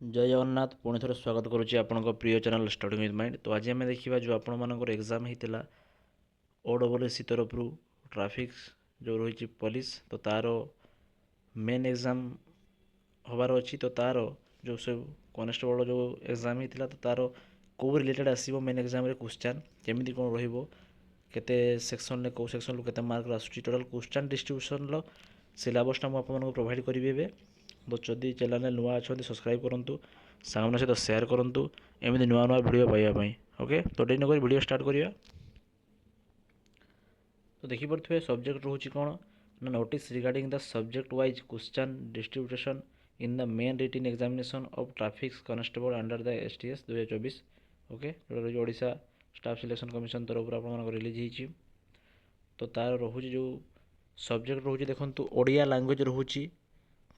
जय जगन्नाथ पुणी थोड़े स्वागत करुच्ची आपणक प्रिय चैनल स्टडिंग विथ माइंड। तो आज आम देखा जो आपर एग्जाम होता OSSC तरफ ट्राफिक जो रही पुलिस तो तार मेन एग्जाम हबार अच्छी तो तार जो सब कनेस्टेबल जो एग्जाम होता तो तार कौ रिलेटेड आसो मेन एग्जाम क्वेश्चन केमी कौन रते सेक्शन कौ सेक्शन के मार्क आसूँ टोटाल क्वेश्चन डिस्ट्रीब्यूशन सिलेबसटा मुझे प्रोवाइड करी। तो जदि चैनल नुआ अच्छा सब्सक्राइब करूँ सांग सहित सेयार करूँ एमती नुआ नुआ भिड पाइबापी। ओके तो डेरी नक भिड स्टार्ट करवा। तो देखिपे सब्जेक्ट रोच कौन ना notice regarding the subject wise question distribution in the main रिटिन examination of traffic constable under the STS 2024। Okay जोटा रही ओडिशा स्टाफ सिलेक्शन कमिशन तरफ आप रिलीज होती। तो तार रोच जो सब्जेक्ट रोच देखो ओडिया लैंग्वेज रोच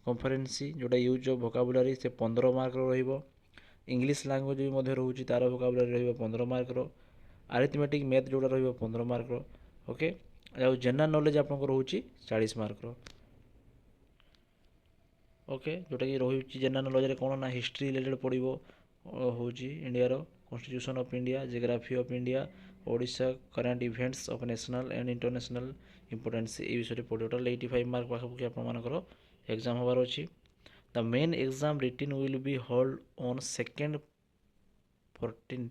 कन्फरेन्सी जोटा यूज ऑफ वोकाबुलरी से 15 मार्क इंग्लिश लैंग्वेज भी रोचे तार वोकाबुलरी 15 मार्क अरिथमेटिक मैथ जोटा रही 15 मार्क। ओके आ जनरल नॉलेज आपको रोचे 40 मार्क। ओके जोटा कि रही जनरल नॉलेज कौन ना हिस्ट्री रिलेटेड पड़ो हूँ India constitution of India geography of India Odisha current events of national and international importance ये विषय पड़ो टोटल 85 मार्क पाखापाखि आपर एग्जाम हबार अच्छी। The main exam रिटिन will be hold on 2nd 14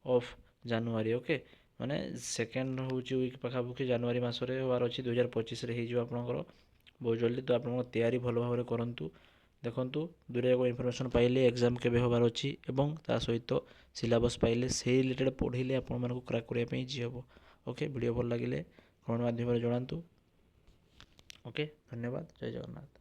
of January. Okay माने सेकेंड हूँ week पाखापाखि January मसरे हबार अच्छी 2025 आपंकर बहुत जल्दी। तो आप तैयारी भल भाव करूँ देखूँ दूर जाक इनफर्मेशन पाइले एग्जाम के हबार अच्छी और ता सहित सिलेबस पाइले से रिलेटेड पढ़े आपको क्रैक करने इजी हम। ओके वीडियो भल लगे कमेंट माध्यम जनातु। ओके धन्यवाद जय जगन्नाथ।